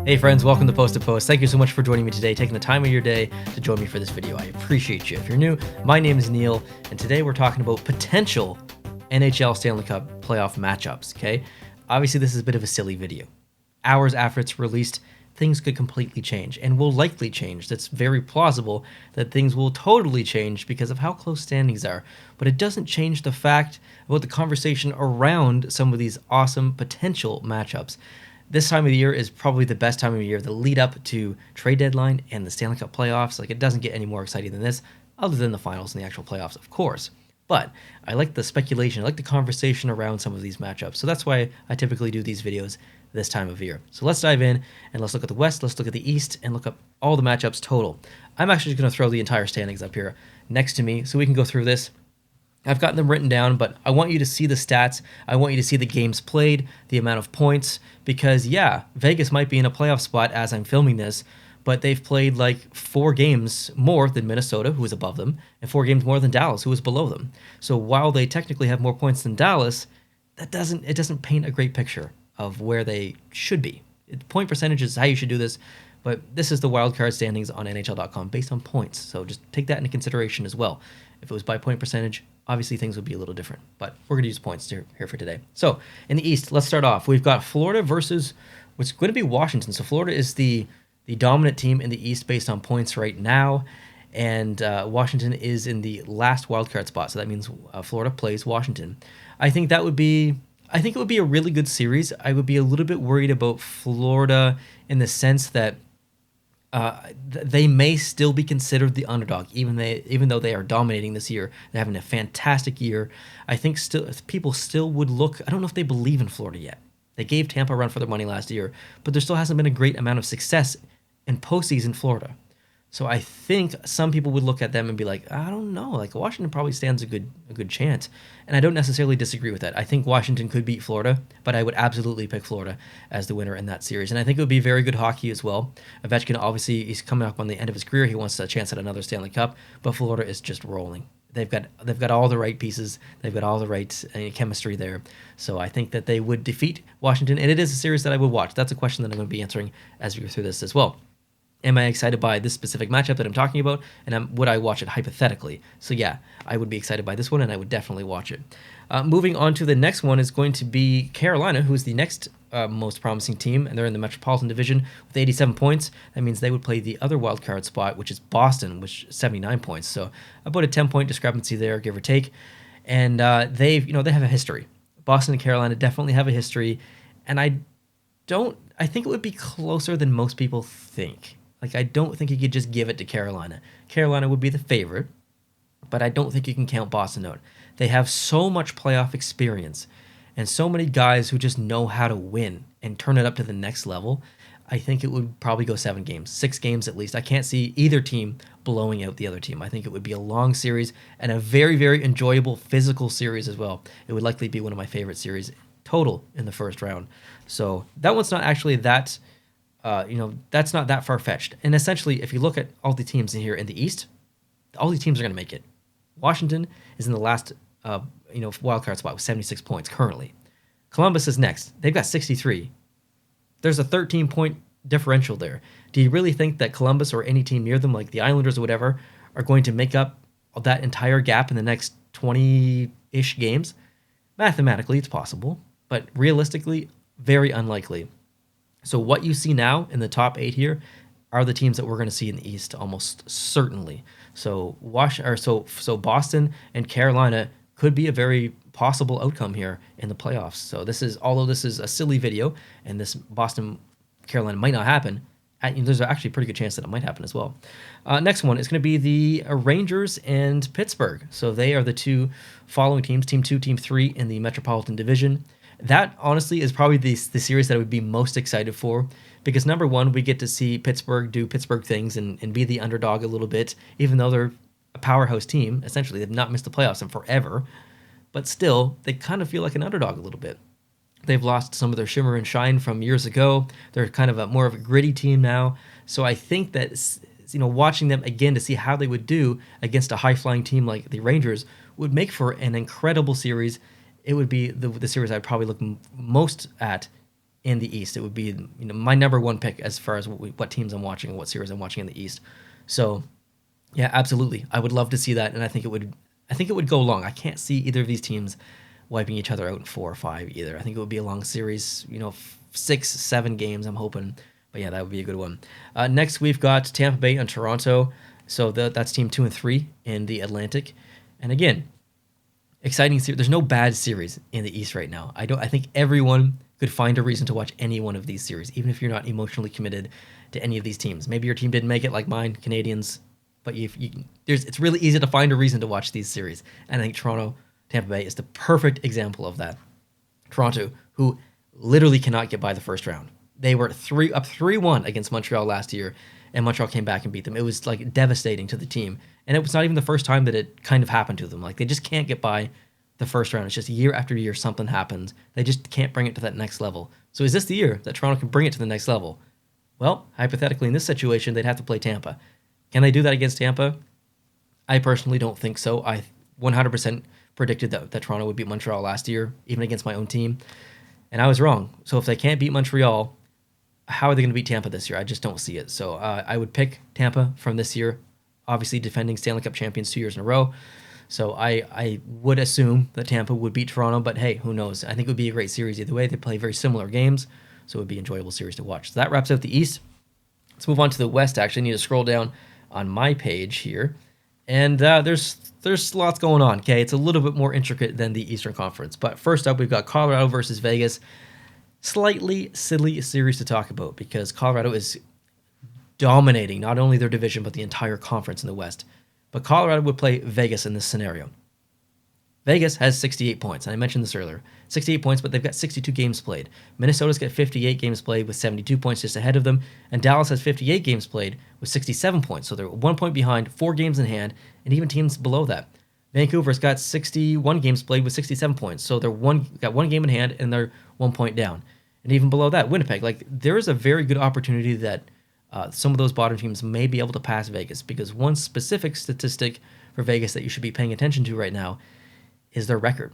Hey friends, welcome to Post to Post. Thank you so much for joining me today, taking the time of your day to join me for this video. I appreciate you. If you're new, my name is Neil, and today we're talking about potential NHL Stanley Cup playoff matchups, okay? Obviously, this is a bit of a silly video. Hours after it's released, things could completely change, and will likely change. That's very plausible that things will totally change because of how close standings are. But it doesn't change the fact about the conversation around some of these awesome potential matchups. This time of the year is probably the best time of year, the lead up to trade deadline and the Stanley Cup playoffs. Like, it doesn't get any more exciting than this, other than the finals and the actual playoffs, of course. But I like the speculation, I like the conversation around some of these matchups. So that's why I typically do these videos this time of year. So let's dive in and let's look at the West, let's look at the East, and look up all the matchups total. I'm actually just going to throw the entire standings up here next to me so we can go through this. I've got them written down, but I want you to see the stats. I want you to see the games played, the amount of points, because yeah, Vegas might be in a playoff spot as I'm filming this, but they've played like 4 games more than Minnesota, who is above them, and 4 games more than Dallas, who is below them. So while they technically have more points than Dallas, it doesn't paint a great picture of where they should be. Point percentage is how you should do this, but this is the wildcard standings on NHL.com based on points. So just take that into consideration as well. If it was by point percentage, obviously things would be a little different, but we're going to use points here for today. So in the East, let's start off. We've got Florida versus what's going to be Washington. So Florida is the dominant team in the East based on points right now, and Washington is in the last wildcard spot. So that means Florida plays Washington. I think it would be a really good series. I would be a little bit worried about Florida in the sense that they may still be considered the underdog, even though they are dominating this year. They're having a fantastic year. I think people still would look. I don't know if they believe in Florida yet. They gave Tampa a run for their money last year, but there still hasn't been a great amount of success in postseason Florida. So I think some people would look at them and be like, I don't know, like Washington probably stands a good chance. And I don't necessarily disagree with that. I think Washington could beat Florida, but I would absolutely pick Florida as the winner in that series. And I think it would be very good hockey as well. Ovechkin, obviously, he's coming up on the end of his career. He wants a chance at another Stanley Cup, but Florida is just rolling. They've got all the right pieces. They've got all the right chemistry there. So I think that they would defeat Washington, and it is a series that I would watch. That's a question that I'm going to be answering as we go through this as well. Am I excited by this specific matchup that I'm talking about? And would I watch it hypothetically? So yeah, I would be excited by this one, and I would definitely watch it. Moving on to the next one is going to be Carolina, who's the next most promising team, and they're in the Metropolitan Division with 87 points. That means they would play the other wild card spot, which is Boston, which is 79 points. So about a 10-point discrepancy there, give or take. And they have a history. Boston and Carolina definitely have a history, and I think it would be closer than most people think. Like, I don't think you could just give it to Carolina. Carolina would be the favorite, but I don't think you can count Boston out. They have so much playoff experience and so many guys who just know how to win and turn it up to the next level. I think it would probably go 7 games, 6 games at least. I can't see either team blowing out the other team. I think it would be a long series and a very, very enjoyable physical series as well. It would likely be one of my favorite series total in the first round. So that one's not actually that... that's not that far-fetched. And essentially, if you look at all the teams in here in the East, all these teams are going to make it. Washington is in the last, wildcard spot with 76 points currently. Columbus is next. They've got 63. There's a 13-point differential there. Do you really think that Columbus or any team near them, like the Islanders or whatever, are going to make up that entire gap in the next 20-ish games? Mathematically, it's possible, but realistically, very unlikely. So what you see now in the top 8 here are the teams that we're going to see in the East almost certainly. So Boston and Carolina could be a very possible outcome here in the playoffs. So although this is a silly video and this Boston Carolina might not happen, there's actually a pretty good chance that it might happen as well. Next one is going to be the Rangers and Pittsburgh. So they are the 2 following teams, Team 2, Team 3 in the Metropolitan Division. That, honestly, is probably the series that I would be most excited for because, number one, we get to see Pittsburgh do Pittsburgh things and be the underdog a little bit, even though they're a powerhouse team. Essentially, they've not missed the playoffs in forever, but still, they kind of feel like an underdog a little bit. They've lost some of their shimmer and shine from years ago. They're kind of more of a gritty team now. So I think that, watching them again to see how they would do against a high-flying team like the Rangers would make for an incredible series. It would be the series I'd probably look most at in the East. It would be my number one pick as far as what teams I'm watching and what series I'm watching in the East. So yeah, absolutely, I would love to see that, and I think it would go long. I can't see either of these teams wiping each other out in 4 or 5 either. I think it would be a long series, 6-7 games, I'm hoping. But yeah, that would be a good one. Next, we've got Tampa Bay and Toronto. So that's team 2 and 3 in the Atlantic. And again, exciting series. There's no bad series in the East right now. I think everyone could find a reason to watch any one of these series, even if you're not emotionally committed to any of these teams. Maybe your team didn't make it, like mine, Canadians. But it's really easy to find a reason to watch these series. And I think Toronto, Tampa Bay is the perfect example of that. Toronto, who literally cannot get by the first round. They were up 3-1 against Montreal last year, and Montreal came back and beat them. It was like devastating to the team. And it was not even the first time that it kind of happened to them. Like, they just can't get by the first round. It's just year after year something happens. They just can't bring it to that next level. So is this the year that Toronto can bring it to the next level? Well, hypothetically, in this situation, they'd have to play Tampa. Can they do that against Tampa? I personally don't think so. I 100% predicted that Toronto would beat Montreal last year, even against my own team. And I was wrong. So if they can't beat Montreal, how are they going to beat Tampa this year? I just don't see it. So I would pick Tampa from this year, obviously defending Stanley Cup champions 2 years in a row. So I would assume that Tampa would beat Toronto, but hey, who knows? I think it would be a great series either way. They play very similar games, so it would be an enjoyable series to watch. So that wraps out the East. Let's move on to the West, actually. I need to scroll down on my page here. And there's lots going on, okay? It's a little bit more intricate than the Eastern Conference. But first up, we've got Colorado versus Vegas. Slightly silly series to talk about because Colorado is dominating not only their division, but the entire conference in the West. But Colorado would play Vegas in this scenario. Vegas has 68 points, and I mentioned this earlier. 68 points, but they've got 62 games played. Minnesota's got 58 games played with 72 points just ahead of them, and Dallas has 58 games played with 67 points, so they're 1 point behind, 4 games in hand, and even teams below that. Vancouver's got 61 games played with 67 points, so they're got 1 game in hand, and they're 1 point down. And even below that, Winnipeg, there is a very good opportunity that some of those bottom teams may be able to pass Vegas, because one specific statistic for Vegas that you should be paying attention to right now is their record.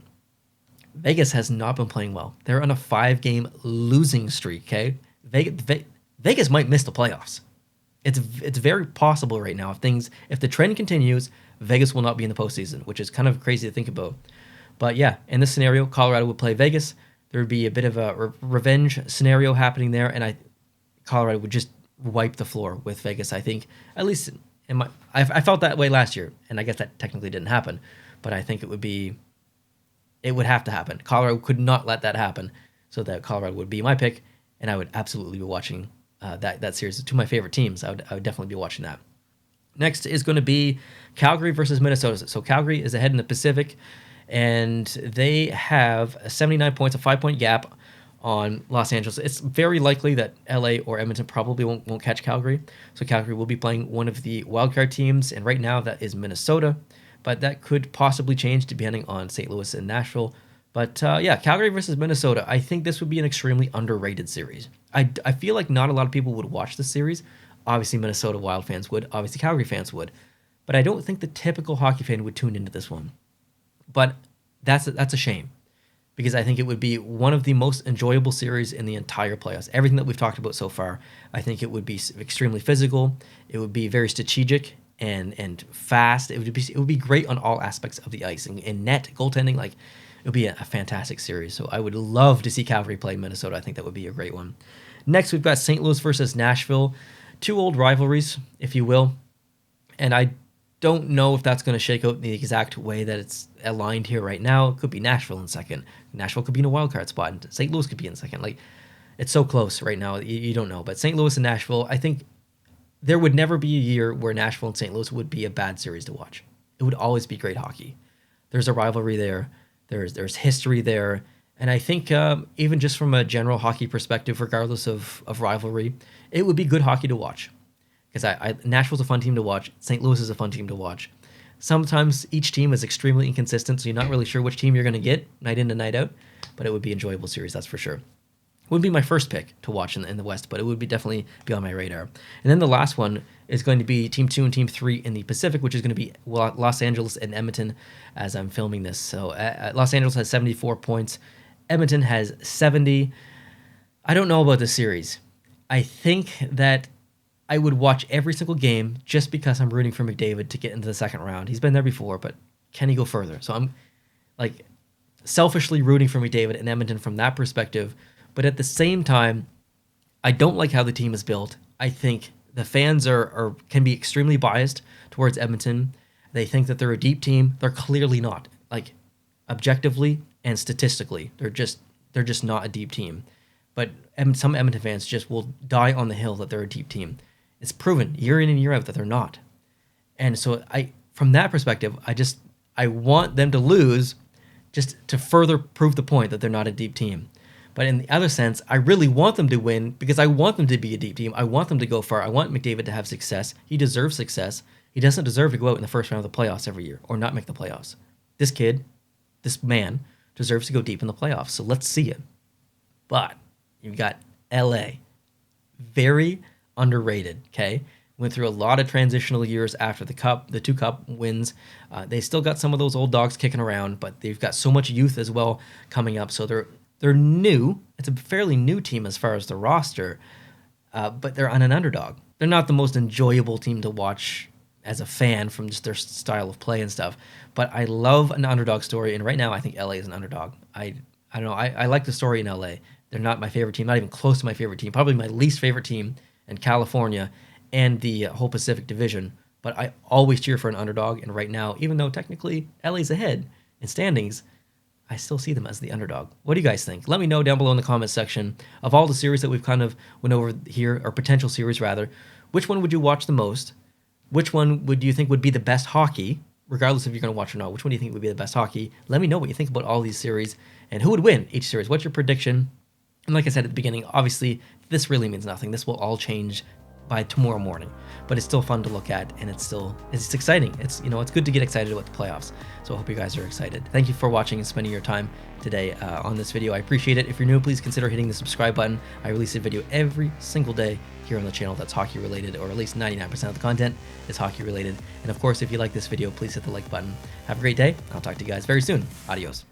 Vegas has not been playing well. They're on a 5-game losing streak, okay? Vegas might miss the playoffs. It's very possible right now. If the trend continues, Vegas will not be in the postseason, which is kind of crazy to think about. But yeah, in this scenario, Colorado would play Vegas. There would be a bit of a revenge scenario happening there, and Colorado would just wipe the floor with Vegas. I think, at least I felt that way last year, and I guess that technically didn't happen, but I think it would have to happen. Colorado could not let that happen, so that Colorado would be my pick, and I would absolutely be watching that series. Two of my favorite teams. I would definitely be watching that. Next is going to be Calgary versus Minnesota. So Calgary is ahead in the Pacific, and they have 79 points, a 5-point gap on Los Angeles. It's very likely that LA or Edmonton probably won't catch Calgary. So Calgary will be playing one of the wildcard teams, and right now that is Minnesota. But that could possibly change depending on St. Louis and Nashville. But yeah, Calgary versus Minnesota. I think this would be an extremely underrated series. I feel like not a lot of people would watch this series. Obviously, Minnesota Wild fans would. Obviously, Calgary fans would. But I don't think the typical hockey fan would tune into this one. But that's a shame, because I think it would be one of the most enjoyable series in the entire playoffs. Everything that we've talked about so far, I think it would be extremely physical. It would be very strategic and fast. It would be great on all aspects of the ice. In net, goaltending, it would be a fantastic series. So I would love to see Calgary play Minnesota. I think that would be a great one. Next, we've got St. Louis versus Nashville. Two old rivalries, if you will. And I don't know if that's going to shake out in the exact way that it's aligned here right now. It could be Nashville in second. Nashville could be in a wild card spot, and St. Louis could be in second. It's so close right now. You don't know. But St. Louis and Nashville, I think there would never be a year where Nashville and St. Louis would be a bad series to watch. It would always be great hockey. There's a rivalry there. There's history there. And I think even just from a general hockey perspective, regardless of rivalry, it would be good hockey to watch. Because Nashville's a fun team to watch. St. Louis is a fun team to watch. Sometimes each team is extremely inconsistent, so you're not really sure which team you're going to get night in and night out. But it would be an enjoyable series, that's for sure. Wouldn't be my first pick to watch in the West, but it would definitely be on my radar. And then the last one is going to be Team 2 and Team 3 in the Pacific, which is going to be Los Angeles and Edmonton as I'm filming this. So Los Angeles has 74 points. Edmonton has 70. I don't know about this series. I think that I would watch every single game just because I'm rooting for McDavid to get into the second round. He's been there before, but can he go further? So I'm like selfishly rooting for McDavid and Edmonton from that perspective. But at the same time, I don't like how the team is built. I think the fans can be extremely biased towards Edmonton. They think that they're a deep team. They're clearly not. Like objectively and statistically, they're just not a deep team. But some Edmonton fans just will die on the hill that they're a deep team. It's proven year in and year out that they're not. And so from that perspective, I want them to lose just to further prove the point that they're not a deep team. But in the other sense, I really want them to win because I want them to be a deep team. I want them to go far. I want McDavid to have success. He deserves success. He doesn't deserve to go out in the first round of the playoffs every year or not make the playoffs. This kid, this man, deserves to go deep in the playoffs. So let's see it. But you've got LA. Very underrated, okay? Went through a lot of transitional years after the two cup wins. They still got some of those old dogs kicking around, but they've got so much youth as well coming up. So they're new. It's a fairly new team as far as the roster, but they're on an underdog. They're not the most enjoyable team to watch as a fan from just their style of play and stuff. But I love an underdog story, and right now I think LA is an underdog. I don't know. I like the story in LA. They're not my favorite team, not even close to my favorite team. Probably my least favorite team in California and the whole Pacific Division. But I always cheer for an underdog, and right now, even though technically LA's ahead in standings, I still see them as the underdog. What do you guys think? Let me know down below in the comments section of all the series that we've kind of went over here, or potential series rather. Which one would you watch the most? Which one would you think would be the best hockey, regardless if you're going to watch or not? Which one do you think would be the best hockey? Let me know what you think about all these series and who would win each series. What's your prediction? And like I said at the beginning, obviously, this really means nothing. This will all change by tomorrow morning, but it's still fun to look at, and it's exciting. It's good to get excited about the playoffs. So I hope you guys are excited. Thank you for watching and spending your time today on this video. I appreciate it. If you're new, please consider hitting the subscribe button. I release a video every single day here on the channel that's hockey related, or at least 99% of the content is hockey related. And of course, if you like this video, please hit the like button. Have a great day. I'll talk to you guys very soon. Adios.